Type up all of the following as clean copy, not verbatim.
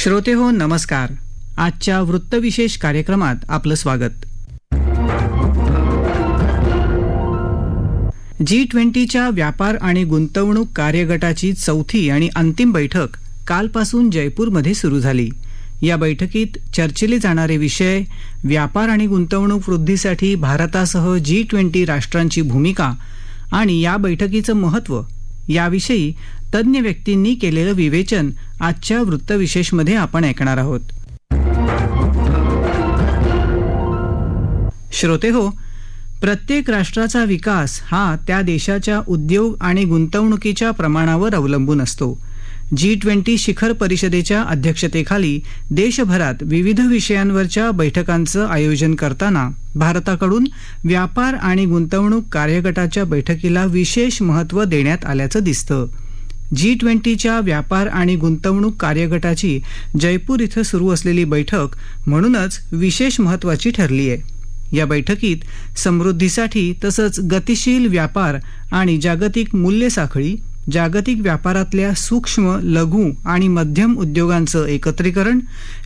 श्रोतेहो नमस्कार. आजच्या वृत्तविशेष कार्यक्रमात आपलं स्वागत. G20च्या व्यापार आणि गुंतवणूक कार्यगटाची चौथी आणि अंतिम बैठक कालपासून जयपूरमध्ये सुरू झाली. या बैठकीत चर्चिले जाणारे विषय व्यापार आणि गुंतवणूक वृद्धीसाठी भारतासह G20 राष्ट्रांची भूमिका आणि या बैठकीचं महत्त्व याविषयी तज्ञ व्यक्तींनी केलेलं विवेचन आजच्या वृत्तविशेषमध्ये आपण ऐकणार आहोत. श्रोतेहो, प्रत्येक राष्ट्राचा विकास हा त्या देशाच्या उद्योग आणि गुंतवणुकीच्या प्रमाणावर अवलंबून असतो. G20 शिखर परिषदेच्या अध्यक्षतेखाली देशभरात विविध विषयांवरच्या बैठकांचं आयोजन करताना भारताकडून व्यापार आणि गुंतवणूक कार्यगटाच्या बैठकीला विशेष महत्त्व देण्यात आल्याचं दिसतं. G20च्या व्यापार आणि गुंतवणूक कार्यगटाची जयपूर इथं सुरू असलेली बैठक म्हणूनच विशेष महत्त्वाची ठरली आहे. या बैठकीत समृद्धीसाठी तसंच गतिशील व्यापार आणि जागतिक मूल्य साखळी, जागतिक व्यापारातल्या सूक्ष्म, लघु आणि मध्यम उद्योगांचं एकत्रीकरण,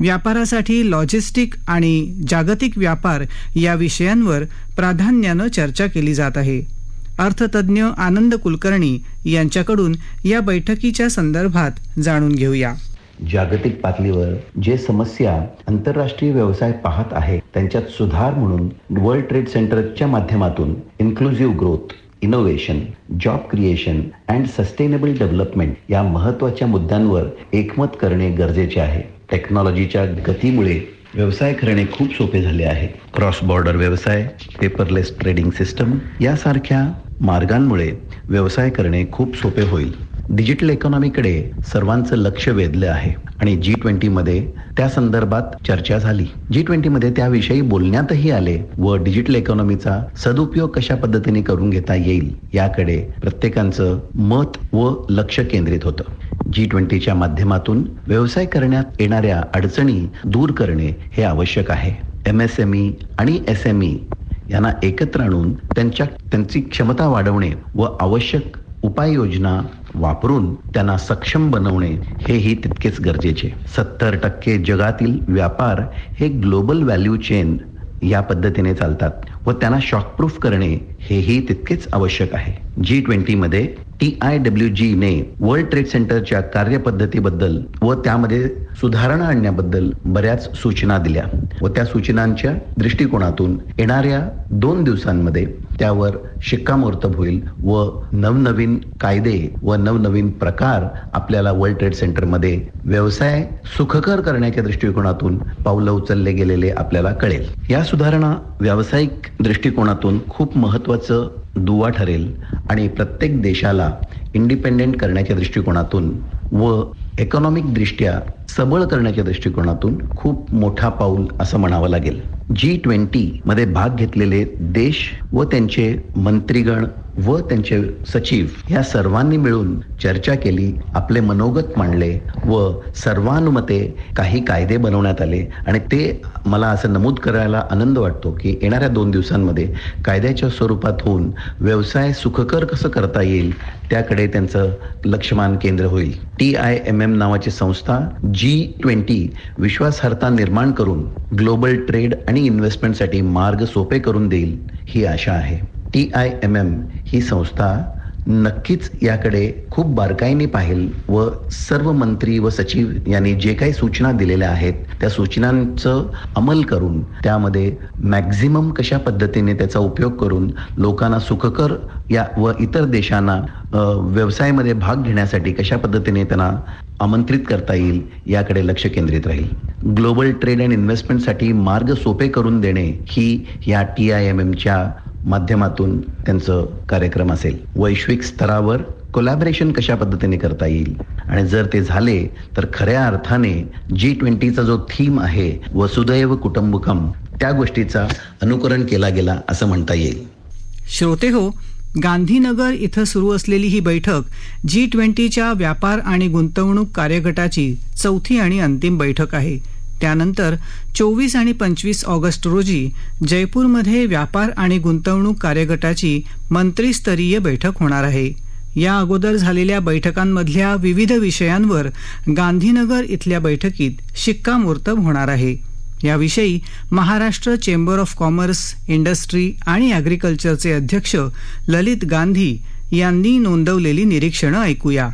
व्यापारासाठी लॉजिस्टिक आणि जागतिक व्यापार या विषयांवर प्राधान्यानं चर्चा केली जात आहे. अर्थतज्ञ आनंद कुलकर्णी यांच्याकडून या बैठकीच्या संदर्भात जाणून घेऊया. जागतिक पातळीवर जे समस्या आंतरराष्ट्रीय व्यवसाय पाहत आहे त्यांच्यात सुधार म्हणून वर्ल्ड ट्रेड सेंटरच्या माध्यमातून inclusive growth, innovation, job creation and sustainable development या महत्त्वाच्या मुद्द्यांवर एकमत करणे गरजेचे आहे. टेक्नॉलॉजीच्या गतीमुळे व्यवसाय करणे खूप सोपे झाले आहे. क्रॉस बॉर्डर व्यवसाय, पेपरलेस ट्रेडिंग सिस्टम यासारख्या मार्गांमुळे व्यवसाय करणे खूप सोपे होईल. डिजिटल इकॉनॉमीकडे सर्वांचं लक्ष वेधलं आहे आणि G20 मध्ये त्या संदर्भात चर्चा झाली. G20 मध्ये त्याविषयी बोलण्यातही आले व डिजिटल इकॉनॉमीचा सदुपयोग कशा पद्धतीने करून घेता येईल याकडे प्रत्येकाचं मत व लक्ष केंद्रित होतं. G20च्या माध्यमातून व्यवसाय करण्यात येणाऱ्या अडचणी दूर करणे हे आवश्यक आहे. MSME आणि SME यांना एकत्र आणून त्यांची क्षमता वाढवणे व आवश्यक उपाययोजना वापरून त्यांना सक्षम बनवणे हेही तितकेच गरजेचे. 70% जगातील व्यापार हे ग्लोबल व्हॅल्यू चेन या पद्धतीने चालतात व त्यांना शॉकप्रूफ करणे हेही तितकेच आवश्यक आहे. G20 मध्ये TIWG ने वर्ल्ड ट्रेड सेंटरच्या कार्यपद्धतीबद्दल व त्यामध्ये सुधारणा आणण्याबद्दल बऱ्याच सूचना दिल्या व त्या सूचनांच्या दृष्टिकोनातून येणाऱ्या 2 दिवसांमध्ये त्यावर शिक्कामोर्तब होईल व नवनवीन कायदे व नवनवीन प्रकार आपल्याला वर्ल्ड ट्रेड सेंटरमध्ये व्यवसाय सुखकर करण्याच्या दृष्टिकोनातून पावलं उचलले गेलेले आपल्याला कळेल. या सुधारणा व्यावसायिक दृष्टिकोनातून खूप महत्त्वाचं दुवा ठरेल आणि प्रत्येक देशाला इंडिपेंडेंट करण्याच्या दृष्टिकोनातून व इकॉनॉमिक दृष्ट्या सबळ करण्याच्या दृष्टिकोनातून खूप मोठा पाऊल असं म्हणावं लागेल. G20 मध्ये भाग घेतलेले देश व त्यांचे मंत्रीगण व त्यांचे सचिव या सर्वांनी मिळून चर्चा केली, आपले मनोगत मांडले व सर्वानुमते काही कायदे बनवण्यात आले आणि ते मला असं नमूद करायला आनंद वाटतो की येणाऱ्या 2 दिवसांमध्ये कायद्याच्या स्वरूपात होऊन व्यवसाय सुखकर कसं करता येईल त्याकडे त्यांचं लक्षमान केंद्र होईल. TIMM नावाची संस्था G20 विश्वासार्हता निर्माण करून ग्लोबल ट्रेड आणि इन्व्हेस्टमेंटसाठी मार्ग सोपे करून देईल ही आशा आहे. TIMM ही संस्था नक्कीच याकडे खूप बारकाईने पाहिल व सर्व मंत्री व सचिव यांनी जे काही सूचना दिलेल्या आहेत त्या सूचनांचं अंमल करून त्यामध्ये मॅक्झिमम कशा पद्धतीने त्याचा उपयोग करून लोकांना सुखकर या व इतर देशांना व्यवसायामध्ये भाग घेण्यासाठी कशा पद्धतीने त्यांना आमंत्रित करता येईल याकडे लक्ष केंद्रित राहील. ग्लोबल ट्रेड अँड इन्व्हेस्टमेंटसाठी मार्ग सोपे करून देणे ही या TIMMच्या माध्यमातून त्यांचं कार्यक्रम असेल. वैश्विक स्तरावर कोलॅबरेशन कशा पद्धतीने करता येईल आणि जर ते झाले तर खऱ्या अर्थाने G20चा जो थीम आहे वसुदैव कुटुंबकम त्या गोष्टीचा अनुकरण केला गेला असं म्हणता येईल. श्रोतेहो, गांधीनगर इथं सुरू असलेली ही बैठक G20च्या व्यापार आणि गुंतवणूक कार्यगटाची चौथी आणि अंतिम बैठक आहे. त्यानंतर 24 आणि 25 ऑगस्ट रोजी जयपूरमध्ये व्यापार आणि गुंतवणूक कार्यगटाची मंत्रीस्तरीय बैठक होणार आहे. या अगोदर झालेल्या बैठकांमधल्या विविध विषयांवर गांधीनगर इथल्या बैठकीत शिक्कामोर्तब होणार आहे. याविषयी Maharashtra chamber of commerce, industry आणि ॲग्रिकल्चरचे अध्यक्ष ललित गांधी यांनी नोंदवलेली निरीक्षणं ऐकूया.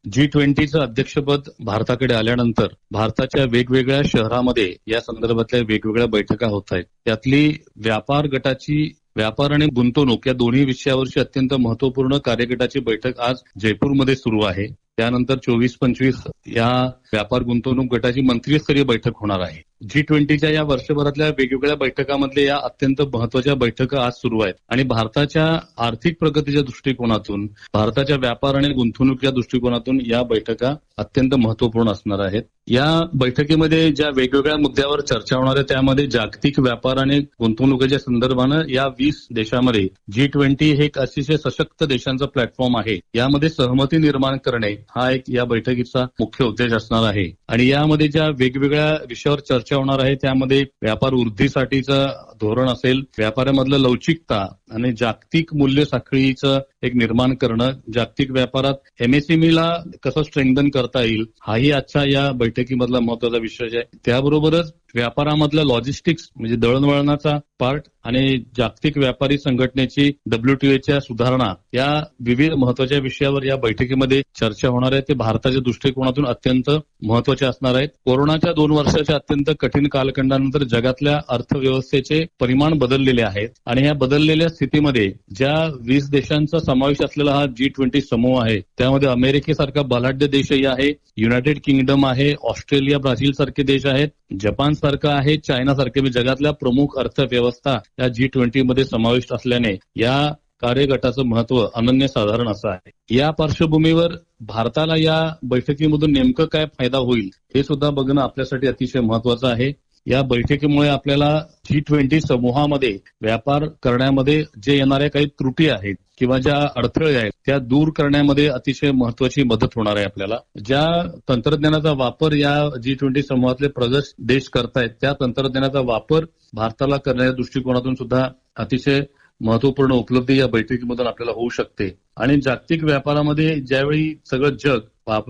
G20चं अध्यक्षपद भारताकडे आल्यानंतर भारताच्या वेगवेगळ्या शहरामध्ये या संदर्भातल्या वेगवेगळ्या बैठका होत आहेत. त्यातली व्यापार गटाची व्यापार आणि गुंतवणूक या दोन्ही विषयावरची अत्यंत महत्वपूर्ण कार्यगटाची बैठक आज जयपूरमध्ये सुरू आहे. त्यानंतर 24-25 या व्यापार गुंतवणूक गटाची मंत्रिस्तरीय बैठक होणार आहे. G20च्या या वर्षभरातल्या वेगवेगळ्या बैठकांमधल्या या अत्यंत महत्वाच्या बैठका आज सुरू आहेत आणि भारताच्या आर्थिक प्रगतीच्या दृष्टिकोनातून, भारताच्या व्यापार आणि गुंतवणूक या दृष्टिकोनातून या बैठका अत्यंत महत्वपूर्ण असणार आहेत. या बैठकीमध्ये ज्या वेगवेगळ्या मुद्द्यावर चर्चा होणार आहे त्यामध्ये जागतिक व्यापार आणि गुंतवणुकीच्या संदर्भानं या 20 देशांमध्ये G20 हे एक अतिशय सशक्त देशांचा प्लॅटफॉर्म आहे. यामध्ये सहमती निर्माण करणे हा एक या बैठकीचा मुख्य उद्देश असणार आहे आणि यामध्ये ज्या वेगवेगळ्या विषयावर चर्चा होणार आहे त्यामध्ये व्यापार वृद्धीसाठीचं धोरण असेल, व्यापारामधलं लवचिकता आणि जागतिक मूल्य साखळीचं एक निर्माण करणं, जागतिक व्यापारात MSMEला कसं स्ट्रेंथन करता येईल हाही आजच्या या बैठकीमधला महत्वाचा विषय आहे. त्याबरोबरच व्यापारामधलं लॉजिस्टिक्स म्हणजे दळणवळणाचा पार्ट आणि जागतिक व्यापारी संघटनेची WTOच्या सुधारणा या विविध महत्वाच्या विषयावर या बैठकीमध्ये चर्चा होणार आहे. ते भारताच्या दृष्टिकोनातून अत्यंत महत्वाचे असणार आहेत. कोरोनाच्या 2 वर्षाच्या अत्यंत कठीण कालखंडानंतर जगातल्या अर्थव्यवस्थेचे परिमाण बदललेले आहेत आणि या बदललेल्या स्थितीमध्ये ज्या 20 देशांचा समावेश असलेला हा G20 समूह आहे त्यामध्ये अमेरिकेसारखा बलाढ्य देशही आहे, युनायटेड किंगडम आहे, ऑस्ट्रेलिया, ब्राझील सारखे देश आहेत, जपान सारखं आहे, चायना सारखे जगातल्या प्रमुख अर्थव्यवस्था या G20 मध्ये समाविष्ट असल्याने या कार्यगटाचं महत्व अनन्यसाधारण असं आहे. या पार्श्वभूमीवर भारताला या बैठकीमधून नेमकं काय फायदा होईल हे सुद्धा बघणं आपल्यासाठी अतिशय महत्वाचं आहे. या बैठकीमुळे आपल्याला G20 समूहामध्ये व्यापार करण्यामध्ये जे येणाऱ्या काही त्रुटी आहेत किंवा ज्या अडथळे आहेत त्या दूर करण्यामध्ये अतिशय महत्वाची मदत होणार आहे. आपल्याला ज्या तंत्रज्ञानाचा वापर या G20 समूहातले प्रगत देश करतायत त्या तंत्रज्ञानाचा वापर भारताला करण्याच्या दृष्टिकोनातून सुद्धा अतिशय महत्वपूर्ण उपलब्धी या बैठकीमधून आपल्याला होऊ शकते. आणि जागतिक व्यापारामध्ये ज्यावेळी सगळं जग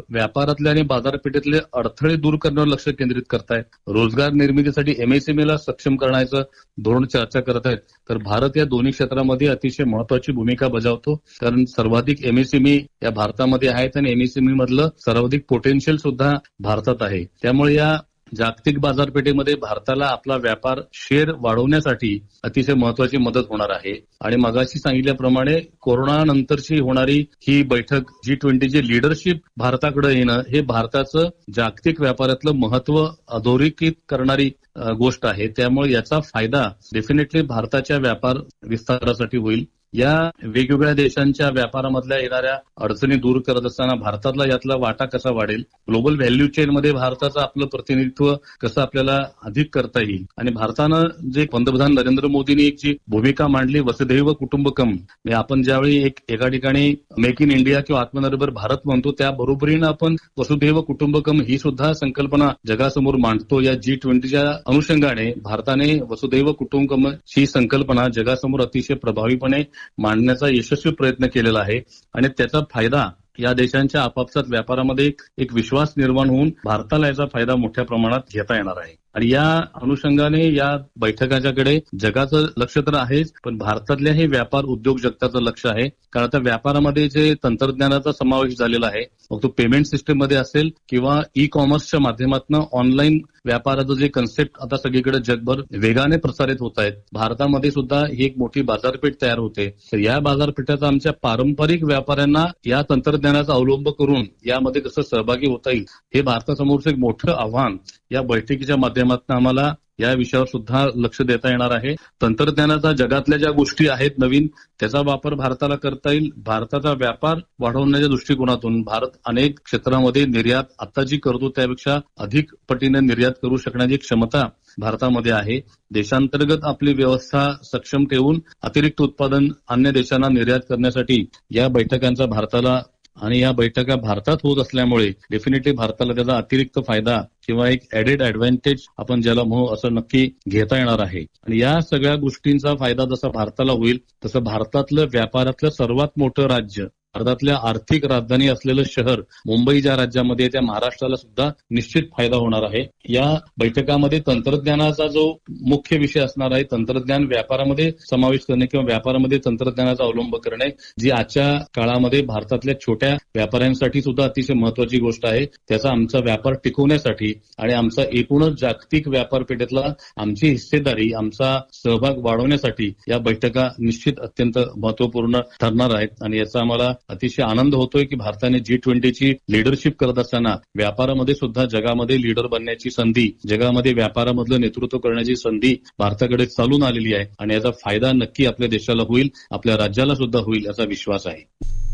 व्यापारातले आणि बाजारपेठेतले अडथळे दूर करण्यावर लक्ष केंद्रित करतायत, रोजगार निर्मितीसाठी MSMEला सक्षम करण्याचं धोरण चर्चा करत आहेत, तर भारत या दोन्ही क्षेत्रामध्ये अतिशय महत्वाची भूमिका बजावतो. कारण सर्वाधिक MSME या भारतामध्ये आहेत आणि MSME मधलं सर्वाधिक पोटेन्शियल सुद्धा भारतात आहे. त्यामुळे या जागतिक बाजारपेठेमध्ये भारताला आपला व्यापार शेअर वाढवण्यासाठी अतिशय महत्वाची मदत होणार आहे. आणि मगाशी सांगितल्याप्रमाणे कोरोना नंतरची होणारी ही बैठक G20ची लीडरशिप भारताकडे येणं हे भारताचं जागतिक व्यापारातलं महत्व अधोरेखित करणारी गोष्ट आहे. त्यामुळे याचा फायदा डेफिनेटली भारताच्या व्यापार विस्तारासाठी होईल. या वेगवेगळ्या देशांच्या व्यापारामधल्या येणाऱ्या अडचणी दूर करत असताना भारतातला यातला वाटा कसा वाढेल, ग्लोबल व्हॅल्यू चेनमध्ये भारताचं आपलं प्रतिनिधित्व कसं आपल्याला अधिक करता येईल आणि भारतानं जे पंतप्रधान नरेंद्र मोदींनी एक जी भूमिका मांडली वसुधैव कुटुंबकम, आपण ज्यावेळी एका ठिकाणी मेक इन इंडिया किंवा आत्मनिर्भर भारत म्हणतो त्या बरोबरीनं आपण वसुधैव कुटुंबकम ही सुद्धा संकल्पना जगासमोर मांडतो. या G20च्या अनुषंगाने भारताने वसुधैव कुटुंबकम ही संकल्पना जगासमोर अतिशय प्रभावीपणे मांडण्याचा यशस्वी प्रयत्न केलेला आहे आणि त्याचा फायदा या देशांच्या आपापसात व्यापारामध्ये एक विश्वास निर्माण होऊन भारताला याचा फायदा मोठ्या प्रमाणात घेता येणार आहे. आणि या अनुषंगाने या बैठकाच्याकडे जगाचं लक्ष तर आहेच, पण भारतातल्या हे व्यापार उद्योग जगताचं लक्ष आहे. कारण आता व्यापारामध्ये जे तंत्रज्ञानाचा समावेश झालेला आहे, मग तो पेमेंट सिस्टीम मध्ये असेल किंवा ई-कॉमर्सच्या माध्यमातून ऑनलाईन व्यापाराचं जे कन्सेप्ट आता सगळीकडे जगभर वेगाने प्रसारित होत आहेत, भारतामध्ये सुद्धा ही एक मोठी बाजारपेठ तयार होते. तर या बाजारपेठेचा आमच्या पारंपरिक व्यापाऱ्यांना या तंत्रज्ञानाचा अवलंब करून यामध्ये कसं सहभागी होता येईल हे भारतासमोरचं एक मोठं आव्हान या बैठकीच्या माध्यमातून आम्हाला या विषयावर सुद्धा लक्ष देता येणार आहे. तंत्रज्ञानाचा जगातल्या ज्या गोष्टी आहेत नवीन त्याचा वापर भारताला करता येईल. भारताचा व्यापार वाढवण्याच्या दृष्टिकोनातून भारत अनेक क्षेत्रामध्ये निर्यात आता जी करतो त्यापेक्षा अधिक पटीने निर्यात करू शकण्याची क्षमता भारतामध्ये आहे. देशांतर्गत आपली व्यवस्था सक्षम ठेवून अतिरिक्त उत्पादन अन्य देशांना निर्यात करण्यासाठी या बैठकांचा भारताला आणि या बैठका भारतात होत असल्यामुळे डेफिनेटली भारताला त्याचा अतिरिक्त फायदा किंवा एक ऍडेड ऍडव्हान्टेज आपण ज्याला म्हणू असं नक्की घेता येणार आहे. आणि या सगळ्या गोष्टींचा फायदा जसा भारताला होईल तसं भारतातलं व्यापारातलं सर्वात मोठं राज्य भारतातल्या आर्थिक राजधानी असलेलं शहर मुंबई ज्या राज्यामध्ये आहे, त्या महाराष्ट्राला सुद्धा निश्चित फायदा होणार आहे. या बैठकामध्ये तंत्रज्ञानाचा जो मुख्य विषय असणार आहे, तंत्रज्ञान व्यापारामध्ये समावेश करणे किंवा व्यापारामध्ये तंत्रज्ञानाचा अवलंब करणे, जी आजच्या काळामध्ये भारतातल्या छोट्या व्यापाऱ्यांसाठी सुद्धा अतिशय महत्वाची गोष्ट आहे. त्याचा आमचा व्यापार टिकवण्यासाठी आणि आमचा एकूणच जागतिक व्यापारपेठेतला आमची हिस्सेदारी, आमचा सहभाग वाढवण्यासाठी या बैठका निश्चित अत्यंत महत्वपूर्ण ठरणार आहेत. आणि याचा आम्हाला अतिशय आनंद होतोय की भारताने G20ची लीडरशिप करत असताना व्यापारामध्ये सुद्धा जगामध्ये लीडर बनण्याची संधी, जगामध्ये व्यापारामधलं नेतृत्व करण्याची संधी भारताकडे चालून आलेली आहे आणि याचा फायदा नक्की आपल्या देशाला होईल, आपल्या राज्याला सुद्धा होईल याचा विश्वास आहे.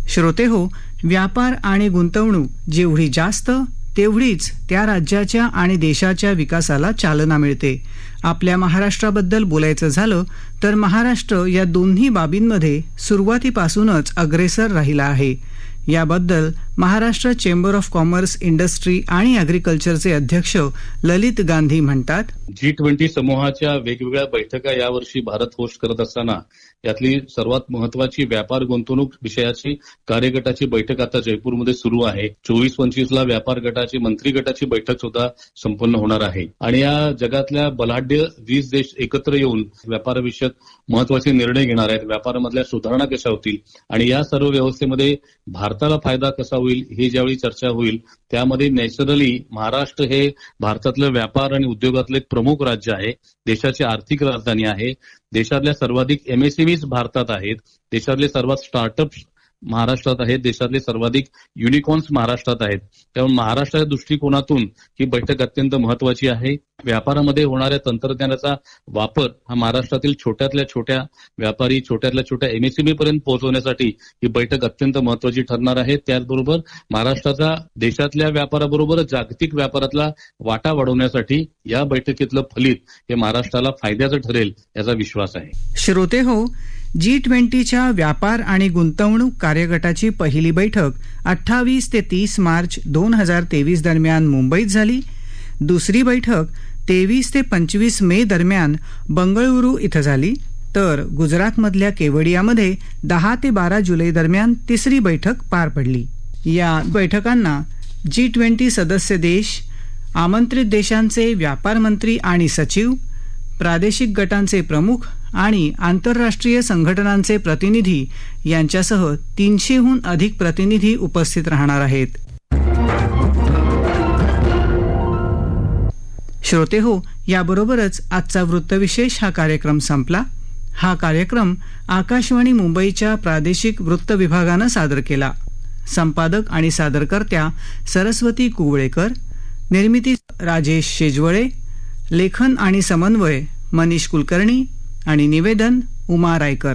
श्रोतेहो, व्यापार आणि गुंतवणूक जेवढी जास्त तेवढीच त्या राज्याच्या आणि देशाच्या विकासाला चालना मिळते. आपल्या महाराष्ट्राबद्दल बोलायचं झालं तर महाराष्ट्र या दोन्ही बाबींमध्ये सुरुवातीपासूनच अग्रेसर राहिला आहे. याबद्दल Maharashtra chamber of commerce, industry आणि ॲग्रिकल्चरचे अध्यक्ष ललित गांधी म्हणतात, G20 समूहाच्या वेगवेगळ्या बैठका यावर्षी भारत होस्ट करत असताना यातली सर्वात महत्वाची व्यापार गुंतवणूक विषयाची कार्यगटाची बैठक आता जयपूरमध्ये सुरू आहे. 24-25 व्यापार गटाची मंत्री गटाची बैठक सुद्धा संपन्न होणार आहे. आणि या जगातल्या बलाढ्य 20 देश एकत्र येऊन व्यापारविषयक महत्वाचे निर्णय घेणार आहेत. व्यापारामधल्या सुधारणा कशा होतील आणि या सर्व व्यवस्थेमध्ये भारताला फायदा कसा होईल ही ज्यावेळी चर्चा होईल, त्यामध्ये नॅचरली महाराष्ट्र हे भारतातलं व्यापार आणि उद्योगातलं एक प्रमुख राज्य आहे. देशाची आर्थिक राजधानी आहे. देशातल्या सर्वाधिक MSMEs भारतात आहेत. देशातले सर्वात स्टार्टअप्स महाराष्ट्रात आहेत. देशातले सर्वाधिक युनिकॉर्न्स महाराष्ट्रात आहेत. त्यामुळे महाराष्ट्राच्या दृष्टिकोनातून ही बैठक अत्यंत महत्वाची आहे. व्यापारामध्ये होणाऱ्या तंत्रज्ञानाचा वापर हा महाराष्ट्रातील छोट्यातल्या छोट्या व्यापारी, छोट्यातल्या छोट्या MSME पर्यंत पोहोचवण्यासाठी ही बैठक अत्यंत महत्वाची ठरणार आहे. त्याचबरोबर महाराष्ट्राचा देशातल्या व्यापाराबरोबर जागतिक व्यापारातला वाटा वाढवण्यासाठी या बैठकीतलं फलित हे महाराष्ट्राला फायद्याचं ठरेल याचा विश्वास आहे. श्रोतेहो, G20च्या व्यापार आणि गुंतवणूक कार्यगटाची पहिली बैठक 28 ते 30 मार्च 2023 दरम्यान मुंबईत झाली. दुसरी बैठक 23 ते 25 मे दरम्यान बंगळुरू इथं झाली. तर गुजरातमधल्या केवडियामध्ये 10 ते 12 जुलै दरम्यान तिसरी बैठक पार पडली. या बैठकांना G20 सदस्य देश, आमंत्रित देशांचे व्यापार मंत्री आणि सचिव, प्रादेशिक गटांचे प्रमुख आणि आंतरराष्ट्रीय संघटनांचे प्रतिनिधी यांच्यासह 300हून अधिक प्रतिनिधी उपस्थित राहणार आहेत. श्रोतेहो, याबरोबरच आजचा वृत्तविशेष हा कार्यक्रम संपला. हा कार्यक्रम आकाशवाणी मुंबईच्या प्रादेशिक वृत्त विभागानं सादर केला. संपादक आणि सादरकर्त्या सरस्वती कुवळेकर, निर्मिती राजेश शेजवळे, लेखन आणि समन्वय मनीष कुलकर्णी आणि निवेदन उमा रायकर.